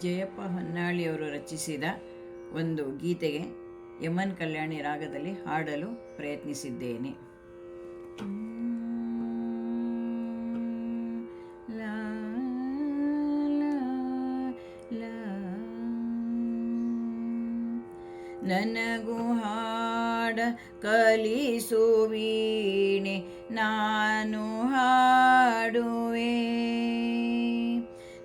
ಜಯಪ್ಪ ಹೊನ್ನಾಳಿಯವರು ರಚಿಸಿದ ಒಂದು ಗೀತೆಗೆ ಯಮನ್ ಕಲ್ಯಾಣಿ ರಾಗದಲ್ಲಿ ಹಾಡಲು ಪ್ರಯತ್ನಿಸಿದ್ದೇನೆ. ಲಾ ಲಾ ಲಾ ನನಗೂ ಹಾಡ ಕಲಿಸು ವೀಣೆ, ನಾನು ಹಾಡುವೆ.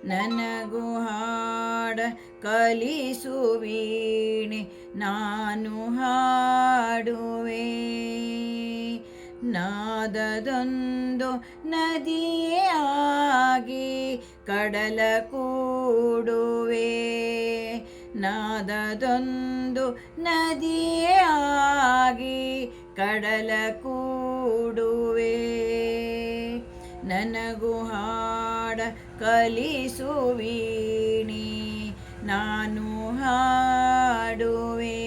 ನನಗೂ ಹಾಡ ಕಲಿಸು ವೀಣೆ, ನಾನು ಹಾಡುವೆ. ನಾದದೊಂದು ನದಿಯೇ ಆಗಿ ಕಡಲ ಕೂಡುವೆ. ನಾದದೊಂದು ನದಿಯೇ ಆಗಿ ಕಡಲ ಕೂಡುವೆ. ನನಗೂ ಹಾಡ ಕಲಿಸು ವೀಣೆ, ನಾನು ಹಾಡುವೆ.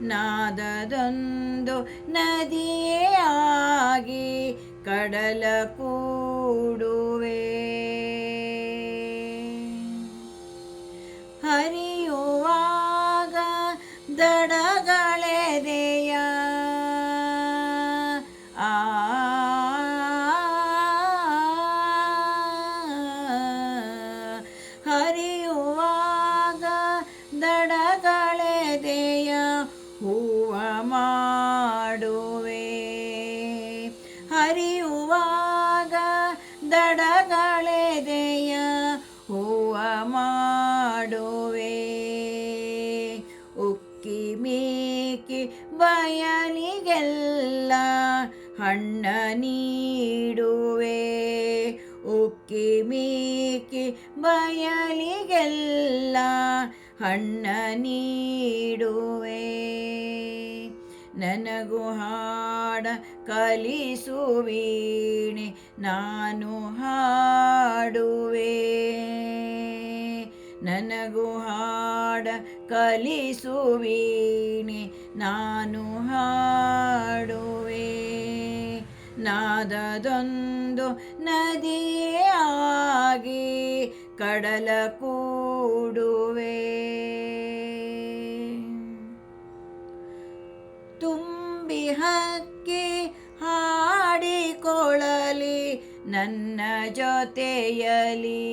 ನಾದದೊಂದು ನದಿಯೇ ಆಗಿ ಕಡಲ ಕೂಡುವೆ. ಹರಿಯುವಾಗ ದಡಗಳೆದೆಯ ಹರಿಯುವಾಗ ದಡಗಳೆದೆಯ ಹೂವ ಮಾಡುವೆ. ಹರಿಯುವಾಗ ದಡಗಳೆದೆಯ ಹೂವ ಮಾಡುವೆ. ಉಕ್ಕಿ ಮೀಕಿ ಬಯಲಿಗೆಲ್ಲ ಹಣ್ಣ ನೀಡುವೆ. ಉಕ್ಕಿ ಮೀಕಿ ಬಯಲಿಗೆಲ್ಲ ಹಣ್ಣ ನೀಡುವೆ. ನನಗೂ ಹಾಡ ಕಲಿಸು ವೀಣೆ, ನಾನು ಹಾಡುವೆ. ನನಗೂ ಹಾಡ ಕಲಿಸು ವೀಣೆ, ನಾನು ಹಾಡುವೆ. ನಾದದೊಂದು ನದಿಯೇ ಆಗಿ ಕಡಲ ಕೂಡುವೆ. ತುಂಬಿ ಹಕ್ಕಿ ಹಾಡಿಕೊಳ್ಳಲಿ ನನ್ನ ಜೊತೆಯಲಿ.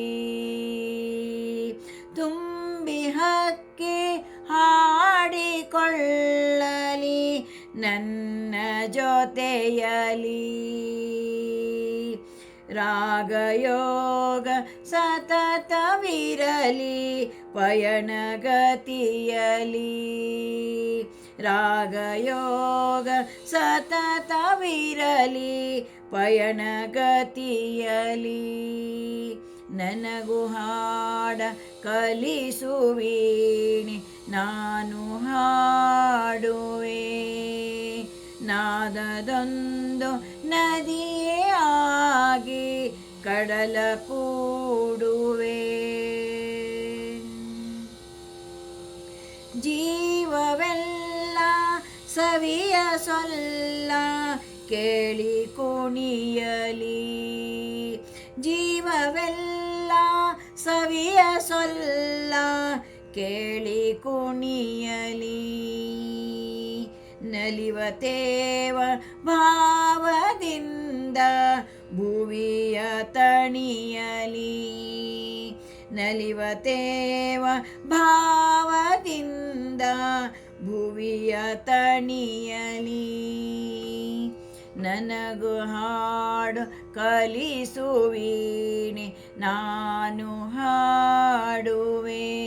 ತುಂಬಿ ಹಕ್ಕಿ ಹಾಡಿಕೊಳ್ಳಲಿ ನನ್ನ ಜೊತೆಯಲಿ. ರಾಗಯೋಗ ಸತತವಿರಲಿ ಪಯಣಗತಿಯಲಿ. ರಾಗಯೋಗ ಸತತವಿರಲಿ ಪಯಣಗತಿಯಲಿ. ನನಗೂ ಹಾಡ ಕಲಿಸು ವೀಣೆ, ನಾನು ಹಾಡುವೆ. ನಾದದೊಂದು ನದಿಯೇ ಆಗಿ ಕಡಲ ಕೂಡುವೆ. ಜೀವವೆಲ್ಲ ಸವಿಯ ಸೊಲ್ಲ ಕೇಳಿ ಕುಣಿಯಲಿ. ಜೀವವೆಲ್ಲ ಸವಿಯ ಸೊಲ್ಲ ಕೇಳಿ ಕುಣಿಯಲಿ. ನಲಿವತೇವ ಭಾವದಿಂದ ಭುವಿಯ ತಣಿಯಲಿ. ನಲಿವತೇವ ಭಾವದಿಂದ ಭುವಿಯ ತಣಿಯಲಿ. ನನಗೂ ಹಾಡು ಕಲಿಸು ವೀಣೆ, ನಾನು ಹಾಡುವೆ.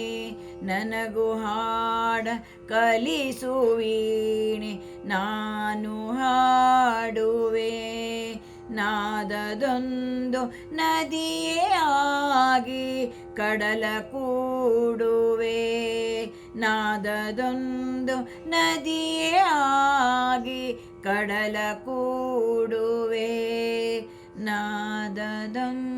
ನನಗೂ ಹಾಡ ಕಲಿಸು ವೀಣೆ, ನಾನು ಹಾಡುವೆ. ನಾದದೊಂದು ನದಿಯೇ ಆಗಿ ಕಡಲ ಕೂಡುವೆ. ನಾದದೊಂದು ನದಿಯೇ ಆಗಿ ಕಡಲ ಕೂಡುವೆ. ನಾದದೊಂದು